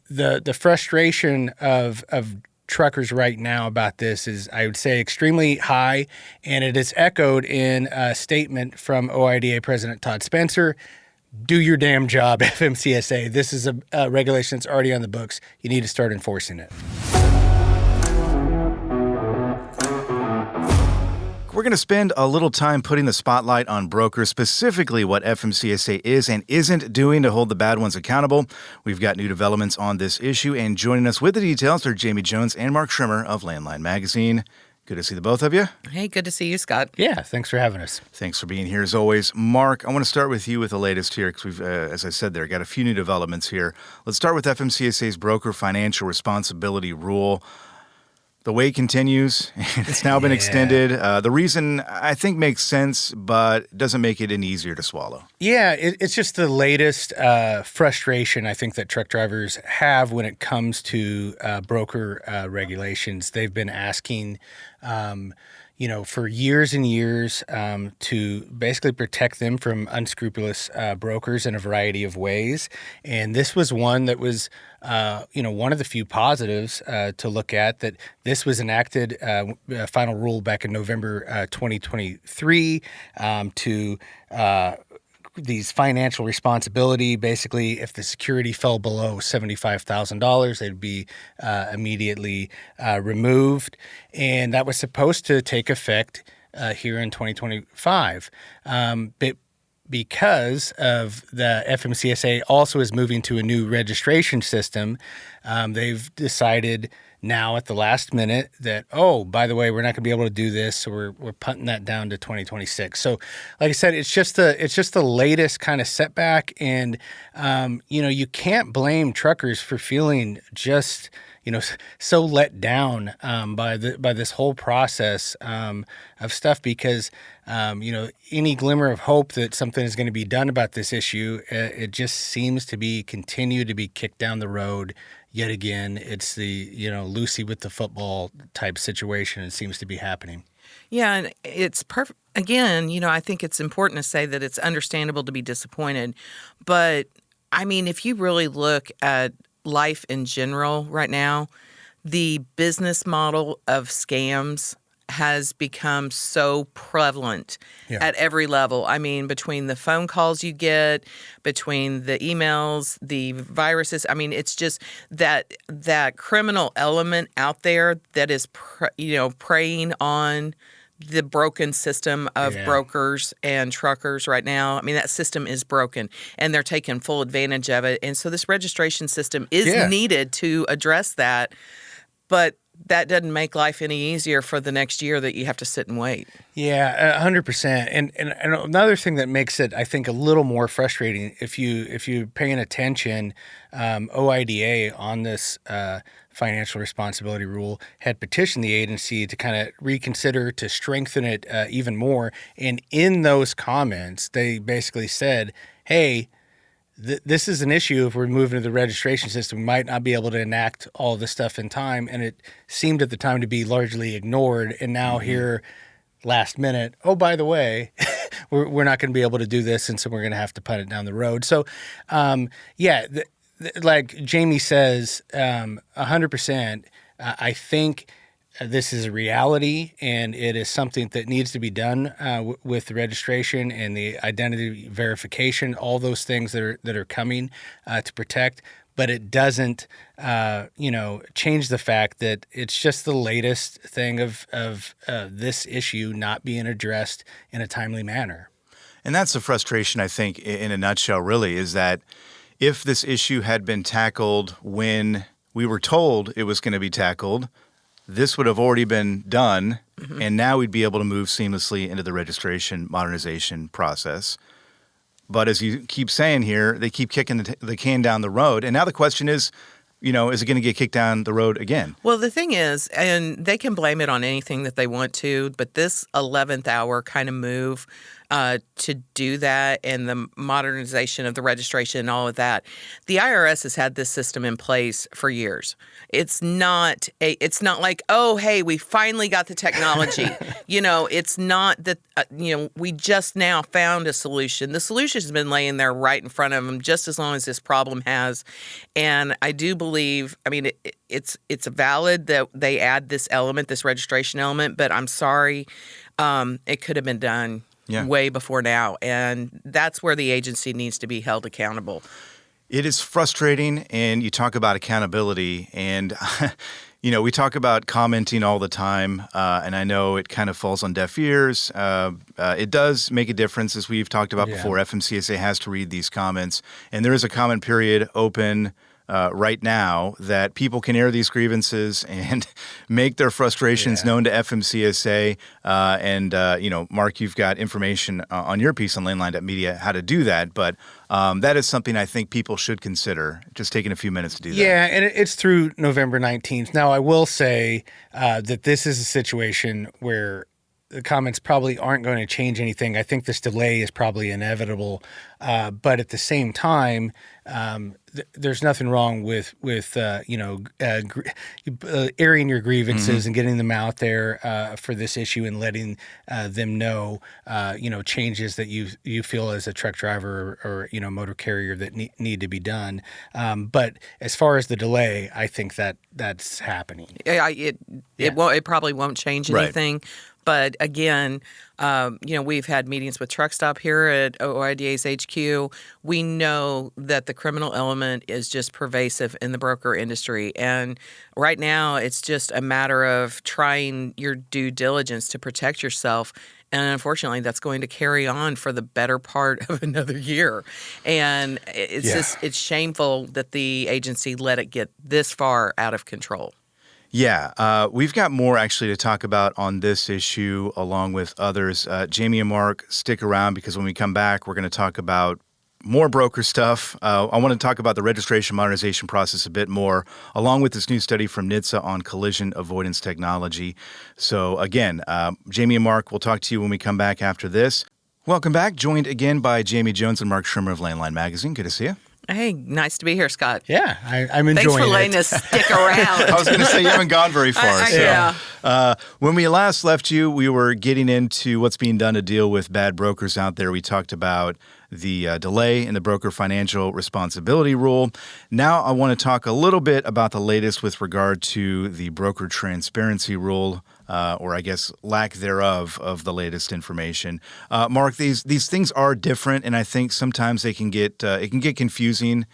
the frustration of truckers right now about this is, I would say, extremely high, and it is echoed in a statement from OIDA President Todd Spencer. Do your damn job, FMCSA. This is a regulation that's already on the books. You need to start enforcing it. We're going to spend a little time putting the spotlight on brokers, specifically what FMCSA is and isn't doing to hold the bad ones accountable. We've got new developments on this issue, and joining us with the details are Jamie Jones and Mark Schrimmer of Landline Magazine. Good to see the both of you. Hey, good to see you, Scott. Yeah, thanks for having us. Thanks for being here as always. Mark, I want to start with you with the latest here because we've, as I said there, got a few new developments here. Let's start with FMCSA's broker financial responsibility rule. The wait continues, and it's now been extended. The reason, I think, makes sense, but doesn't make it any easier to swallow. Yeah, it's just the latest frustration, I think, that truck drivers have when it comes to broker regulations. They've been asking, for years and years to basically protect them from unscrupulous brokers in a variety of ways. And this was one that was, one of the few positives to look at, that this was enacted, final rule back in November 2023 to these financial responsibility. Basically, if the security fell below $75,000, they'd be immediately removed. And that was supposed to take effect here in 2025. But because of the FMCSA also is moving to a new registration system, they've decided now at the last minute that, oh, by the way, we're not going to be able to do this, so we're punting that down to 2026. So, like I said, it's just the latest kind of setback, and you can't blame truckers for feeling just so let down by this whole process of stuff, because any glimmer of hope that something is going to be done about this issue, it just seems to continue to be kicked down the road. Yet again, it's the, Lucy with the football type situation. It seems to be happening. Yeah, and it's perfect. Again, I think it's important to say that it's understandable to be disappointed. But, I mean, if you really look at life in general right now, the business model of scams has become so prevalent at every level. I mean, between the phone calls you get, between the emails, the viruses. I mean, it's just that criminal element out there that is, preying on the broken system of brokers and truckers right now. I mean, that system is broken, and they're taking full advantage of it. And so this registration system is needed to address that. But that doesn't make life any easier for the next year that you have to sit and wait. Yeah, 100%. And another thing that makes it, I think, a little more frustrating, if you're paying attention, OIDA on this financial responsibility rule had petitioned the agency to kind of reconsider, to strengthen it even more. And in those comments, they basically said, hey, this is an issue. If we're moving to the registration system, we might not be able to enact all this stuff in time. And it seemed at the time to be largely ignored. And now here, last minute, oh, by the way, we're not going to be able to do this, and so we're going to have to punt it down the road. So, like Jamie says, 100%, I think this is a reality, and it is something that needs to be done with the registration and the identity verification, all those things that are coming to protect. But it doesn't, change the fact that it's just the latest thing of this issue not being addressed in a timely manner. And that's the frustration, I think, in a nutshell, really, is that if this issue had been tackled when we were told it was going to be tackled, this would have already been done, and now we'd be able to move seamlessly into the registration modernization process. But as you keep saying here, they keep kicking the can down the road. And now the question is, is it going to get kicked down the road again? Well, the thing is, and they can blame it on anything that they want to, but this 11th hour kind of move to do that, and the modernization of the registration and all of that. The IRS has had this system in place for years. It's not like, oh, hey, we finally got the technology. It's not that we just now found a solution. The solution has been laying there right in front of them just as long as this problem has. And I do believe, it's valid that they add this element, this registration element, but I'm sorry, it could have been done way before now. And that's where the agency needs to be held accountable. It is frustrating, and you talk about accountability, and we talk about commenting all the time, and I know it kind of falls on deaf ears. It does make a difference, as we've talked about before. FMCSA has to read these comments, and there is a comment period open right now that people can air these grievances and make their frustrations known to FMCSA. Mark, you've got information on your piece on Landline.media how to do that, but that is something I think people should consider, just taking a few minutes to do that. Yeah, and it's through November 19th. Now, I will say that this is a situation where the comments probably aren't going to change anything. I think this delay is probably inevitable. But at the same time, there's nothing wrong with airing your grievances and getting them out there for this issue and letting them know, changes that you feel as a truck driver or motor carrier that need to be done. But as far as the delay, I think that's happening. It probably won't change anything. Right. But again, we've had meetings with Truck Stop here at OIDA's HQ. We know that the criminal element is just pervasive in the broker industry. And right now, it's just a matter of trying your due diligence to protect yourself. And unfortunately, that's going to carry on for the better part of another year. And it's shameful that the agency let it get this far out of control. Yeah, we've got more actually to talk about on this issue along with others. Jamie and Mark, stick around because when we come back, we're going to talk about more broker stuff. I want to talk about the registration modernization process a bit more, along with this new study from NHTSA on collision avoidance technology. So again, Jamie and Mark, we'll talk to you when we come back after this. Welcome back, joined again by Jamie Jones and Mark Schirmer of Landline Magazine. Good to see you. Hey, nice to be here, Scott. Yeah, I'm enjoying it. Thanks for letting us stick around. I was going to say you haven't gone very far. When we last left you, we were getting into what's being done to deal with bad brokers out there. We talked about the delay in the broker financial responsibility rule. Now I want to talk a little bit about the latest with regard to the broker transparency rule, or I guess lack thereof of the latest information. Mark, these things are different, and I think sometimes they can get confusing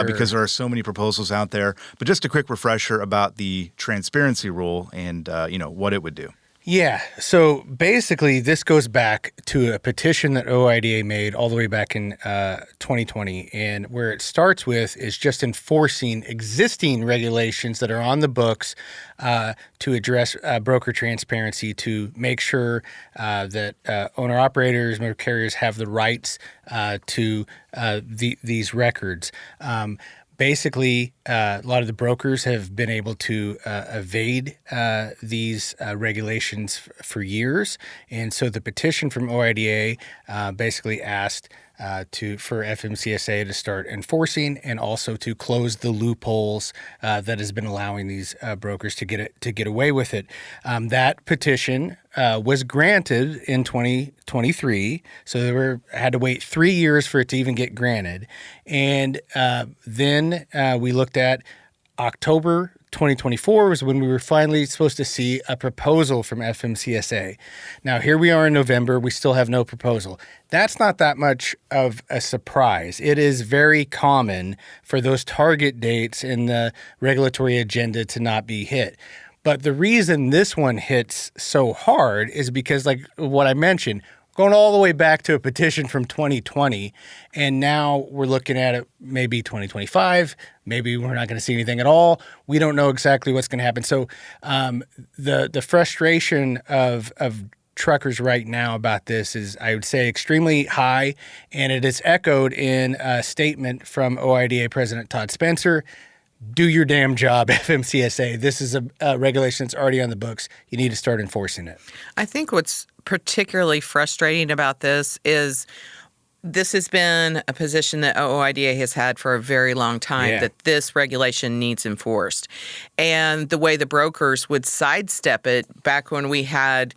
because there are so many proposals out there. But just a quick refresher about the transparency rule and what it would do. Yeah. So basically, this goes back to a petition that OIDA made all the way back in 2020. And where it starts with is just enforcing existing regulations that are on the books to address broker transparency, to make sure that owner-operators, motor carriers have the rights to these records. Basically, a lot of the brokers have been able to evade these regulations for years. And so the petition from OIDA basically asked for FMCSA to start enforcing and also to close the loopholes that has been allowing these brokers to get away with it. That petition was granted in 2023, so they had to wait 3 years for it to even get granted. And then we looked at October 2024 was when we were finally supposed to see a proposal from FMCSA. Now, here we are in November. We still have no proposal. That's not that much of a surprise. It is very common for those target dates in the regulatory agenda to not be hit. But the reason this one hits so hard is because, like what I mentioned, going all the way back to a petition from 2020, and now we're looking at it maybe 2025. Maybe we're not going to see anything at all. We don't know exactly what's going to happen. So the frustration of truckers right now about this is, I would say, extremely high, and it is echoed in a statement from OIDA President Todd Spencer. Do your damn job, FMCSA. This is a regulation that's already on the books. You need to start enforcing it. I think what's particularly frustrating about this has been a position that OOIDA has had for a very long time, Yeah. that this regulation needs enforced. And the way the brokers would sidestep it back when we had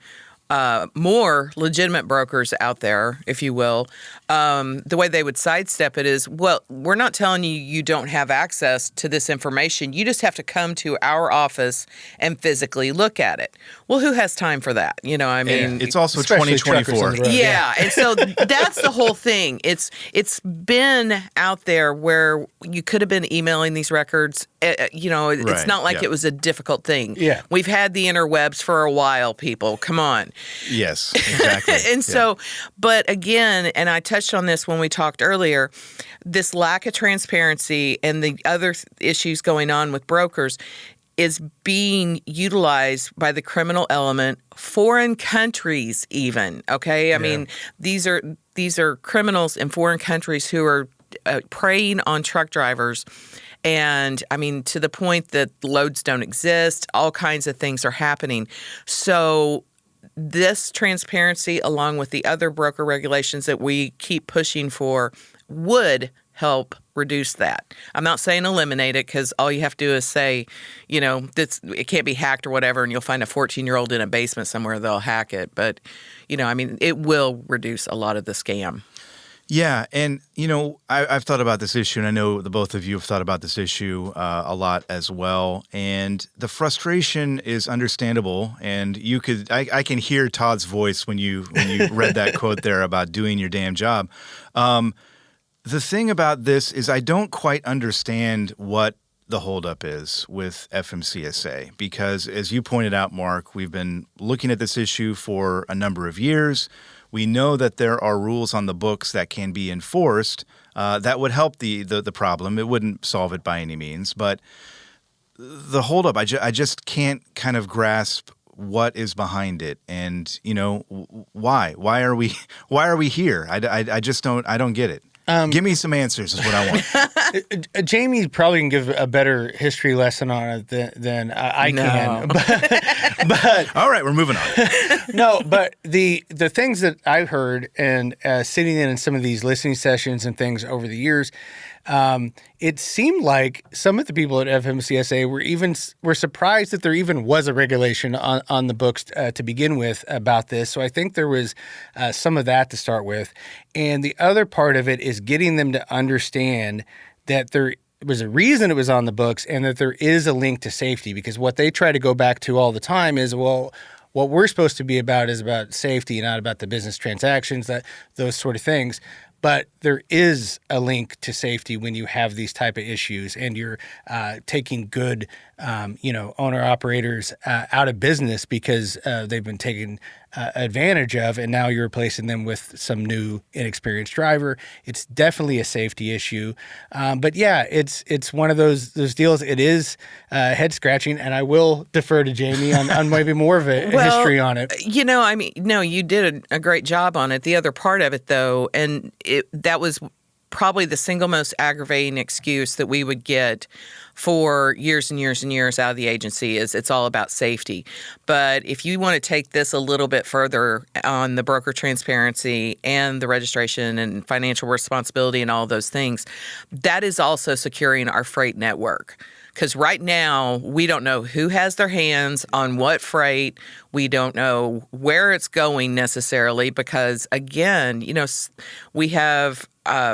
more legitimate brokers out there, if you will, the way they would sidestep it is, well, we're not telling you you don't have access to this information. You just have to come to our office and physically look at it. Well, who has time for that? You know, I mean, It's also Especially truckers 2024. on the road. yeah, and so that's the whole thing. It's been out there where you could have been emailing these records. You know, it's Right, not like yeah. it was a difficult thing. Yeah. We've had the interwebs for a while, people. Come on. Yes, exactly. And so, but again, and I touched on this when we talked earlier, this lack of transparency and the other issues going on with brokers is being utilized by the criminal element, foreign countries even, okay? I mean, these are criminals in foreign countries who are preying on truck drivers. And I mean, to the point that loads don't exist, all kinds of things are happening. So this transparency, along with the other broker regulations that we keep pushing for, would help reduce that. I'm not saying eliminate it, because all you have to do is say, you know, it can't be hacked or whatever, and you'll find a 14-year-old in a basement somewhere, they'll hack it. But, you know, I mean, it will reduce a lot of the scam. Yeah, and you know, I've thought about this issue, and I know the both of you have thought about this issue a lot as well. And the frustration is understandable, and I can hear Todd's voice when you read that quote there about doing your damn job. The thing about this is I don't quite understand what the holdup is with FMCSA, because as you pointed out, Mark, we've been looking at this issue for a number of years. We know that there are rules on the books that can be enforced that would help the problem. It wouldn't solve it by any means, but the holdup, I just can't kind of grasp what is behind it, and you know, why are we here? I just don't get it. Give me some answers is what I want. Jamie probably can give a better history lesson on it than I can. But All right, we're moving on. no, but the things that I've heard and sitting in some of these listening sessions and things over the years, it seemed like some of the people at FMCSA were surprised that there even was a regulation on the books to begin with about this. So I think there was some of that to start with. And the other part of it is getting them to understand that there was a reason it was on the books and that there is a link to safety, because what they try to go back to all the time is, well, what we're supposed to be about is about safety, not about the business transactions, those sort of things. But there is a link to safety when you have these type of issues, and you're taking good, owner operators out of business because they've been taken advantage of, and now you're replacing them with some new inexperienced driver. It's definitely a safety issue, but yeah, it's one of those deals. It is head scratching, and I will defer to Jamie on maybe more of a history on it. You know, I mean, no, you did a great job on it. The other part of it, though, and that was probably the single most aggravating excuse that we would get for years and years and years out of the agency, is it's all about safety. But if you want to take this a little bit further on the broker transparency and the registration and financial responsibility and all those things, that is also securing our freight network. Because right now, we don't know who has their hands on what freight. We don't know where it's going necessarily, because, again, you know, we have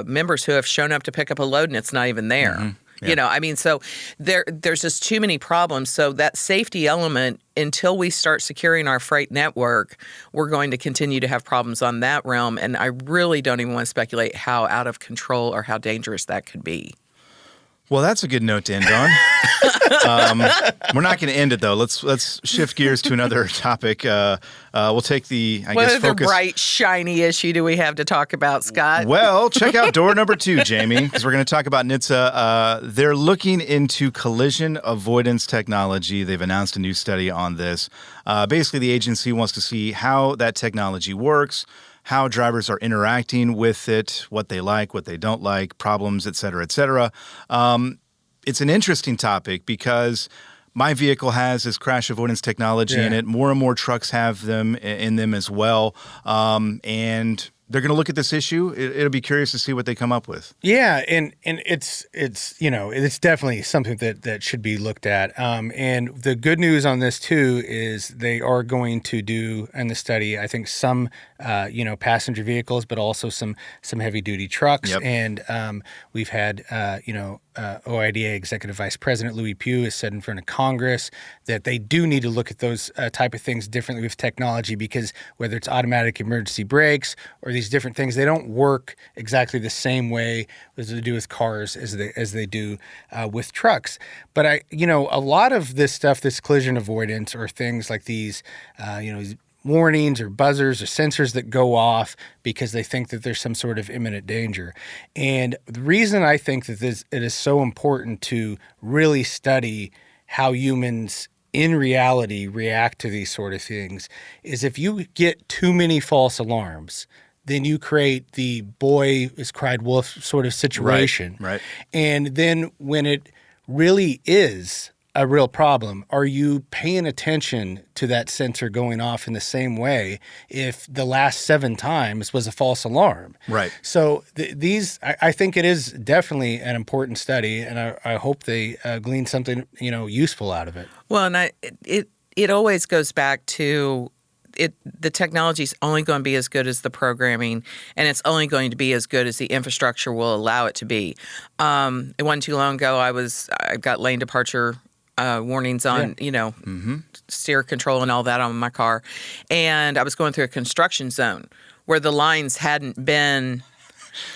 members who have shown up to pick up a load and it's not even there. Mm-hmm. Yeah. You know, I mean, so there's just too many problems. So that safety element, until we start securing our freight network, we're going to continue to have problems on that realm. And I really don't even want to speculate how out of control or how dangerous that could be. Well, that's a good note to end on. We're not going to end it, though. Let's shift gears to another topic. We'll take the, what other bright, shiny issue do we have to talk about, Scott? Well, check out door number 2, Jamie, because we're going to talk about NHTSA. They're looking into collision avoidance technology. They've announced a new study on this. Basically, the agency wants to see how that technology works, how drivers are interacting with it, what they like, what they don't like, problems, et cetera, et cetera. It's an interesting topic because my vehicle has this crash avoidance technology in Yeah. it. More and more trucks have them in them as well. And they're going to look at this issue. It'll be curious to see what they come up with. Yeah, and it's it's definitely something that should be looked at. And the good news on this too is they are going to do in the study, I think, some passenger vehicles, but also some heavy duty trucks. Yep. And we've had OIDA Executive Vice President Louis Pugh has said in front of Congress that they do need to look at those type of things differently with technology, because whether it's automatic emergency brakes or these different things, they don't work exactly the same way as they do with cars as they do with trucks. But a lot of this stuff, this collision avoidance or things like these, warnings or buzzers or sensors that go off because they think that there's some sort of imminent danger. And the reason I think that it is so important to really study how humans in reality react to these sort of things is if you get too many false alarms, then you create the boy is cried wolf sort of situation. Right. And then when it really is a real problem, are you paying attention to that sensor going off in the same way if the last 7 times was a false alarm? Right. So I think it is definitely an important study, and I hope they glean something useful out of it. Well, and it always goes back to the technology is only going to be as good as the programming, and it's only going to be as good as the infrastructure will allow it to be. It wasn't too long ago, I got lane departure warnings on, steer control and all that on my car. And I was going through a construction zone where the lines hadn't been.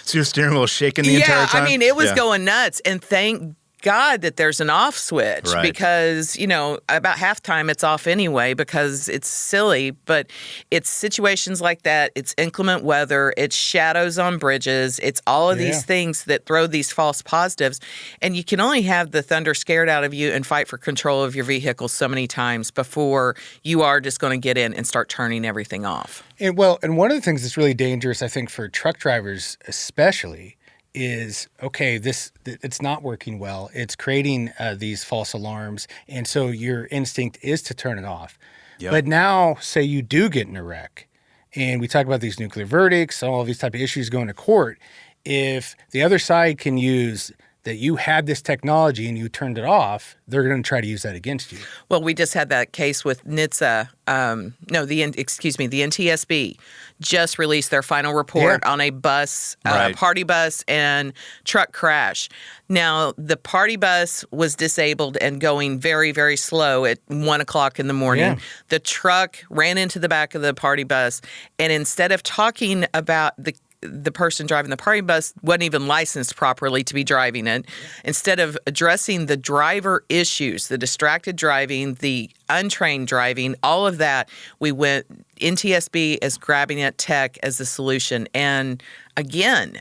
So your steering wheel was shaking the entire time? Yeah, I mean, it was going nuts. And thank God that there's an off switch, Right. because, about halftime it's off anyway because it's silly. But it's situations like that. It's inclement weather. It's shadows on bridges. It's all of these things that throw these false positives. And you can only have the thunder scared out of you and fight for control of your vehicle so many times before you are just going to get in and start turning everything off. And one of the things that's really dangerous, I think, for truck drivers especially, is, okay, it's not working well. It's creating these false alarms. And so your instinct is to turn it off. Yep. But now, say you do get in a wreck, and we talk about these nuclear verdicts, all of these type of issues going to court. If the other side can use that you had this technology and you turned it off, they're going to try to use that against you. Well, we just had that case with NHTSA. The NTSB just released their final report on a bus, Right. party bus and truck crash. Now, the party bus was disabled and going very, very slow at 1 o'clock in the morning. Yeah. The truck ran into the back of the party bus, and instead of talking about the person driving the party bus wasn't even licensed properly to be driving it. Instead of addressing the driver issues, the distracted driving, the untrained driving, all of that, we went NTSB as grabbing at tech as the solution. And again,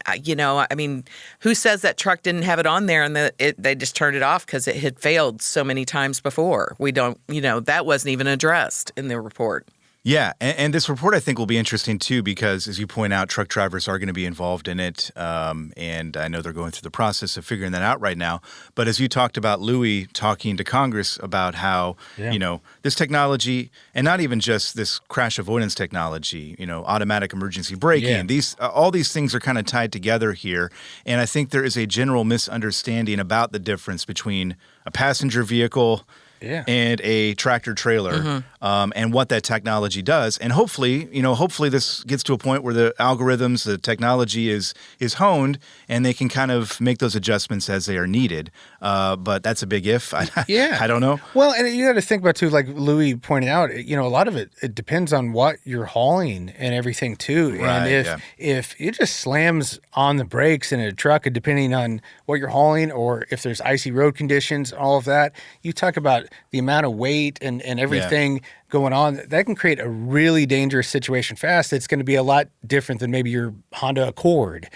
who says that truck didn't have it on there and they just turned it off because it had failed so many times before? We don't, that wasn't even addressed in the report. Yeah, and this report I think will be interesting too because, as you point out, truck drivers are going to be involved in it, and I know they're going through the process of figuring that out right now. But as you talked about, Louis talking to Congress about how this technology, and not even just this crash avoidance technology, automatic emergency braking, all these things are kind of tied together here, and I think there is a general misunderstanding about the difference between a passenger vehicle and a tractor trailer, and what that technology does. And hopefully this gets to a point where the algorithms, the technology is honed, and they can kind of make those adjustments as they are needed. But that's a big if. I don't know. Well, and you got to think about too, like Louis pointed out, a lot of it depends on what you're hauling and everything too. Right, and if it just slams on the brakes in a truck, depending on what you're hauling, or if there's icy road conditions, all of that, you talk about the amount of weight and everything going on, that can create a really dangerous situation fast. It's going to be a lot different than maybe your Honda Accord,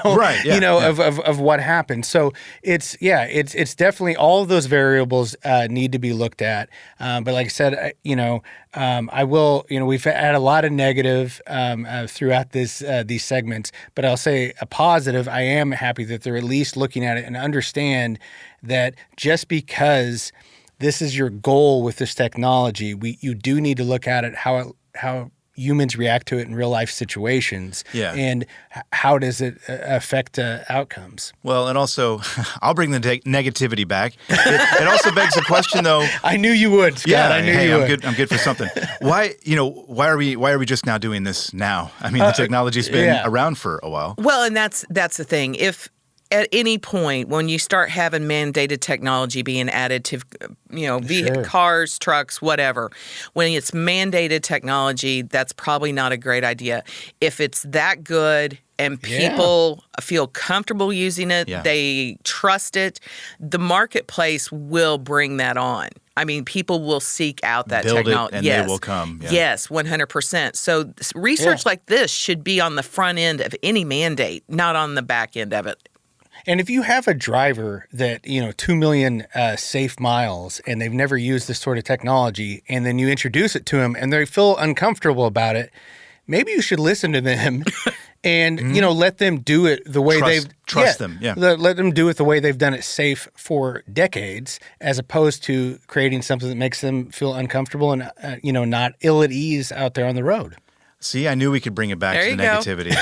of what happened. So it's definitely all of those variables need to be looked at. But like I said, I will, we've had a lot of negative throughout these segments, but I'll say a positive. I am happy that they're at least looking at it and understand that just because this is your goal with this technology, you do need to look at it how humans react to it in real life situations, and how does it affect outcomes. Well, and also, I'll bring the negativity back. It also begs the question, though. I knew you would, Scott. Yeah, I knew you would. Good. I'm good for something. Why are we just now doing this now? I mean, the technology's been around for a while. Well, and that's the thing. If at any point when you start having mandated technology being added to, cars, trucks, whatever, when it's mandated technology, that's probably not a great idea. If it's that good and people feel comfortable using it, they trust it, the marketplace will bring that on. I mean, people will seek out that technology. Build it and they will come. Yeah. Yes, 100%. So research like this should be on the front end of any mandate, not on the back end of it. And if you have a driver that, 2 million safe miles and they've never used this sort of technology, and then you introduce it to them and they feel uncomfortable about it, maybe you should listen to them and, let them do it the way trust them. Yeah. Let them do it the way they've done it safe for decades, as opposed to creating something that makes them feel uncomfortable and, not ill at ease out there on the road. See, I knew we could bring it back to the negativity.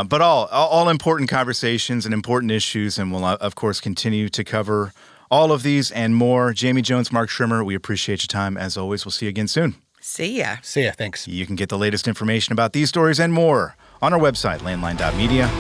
But all important conversations and important issues, and we'll, of course, continue to cover all of these and more. Jamie Jones, Mark Schrimmer, we appreciate your time. As always, we'll see you again soon. See ya. See ya. Thanks. You can get the latest information about these stories and more on our website, landline.media.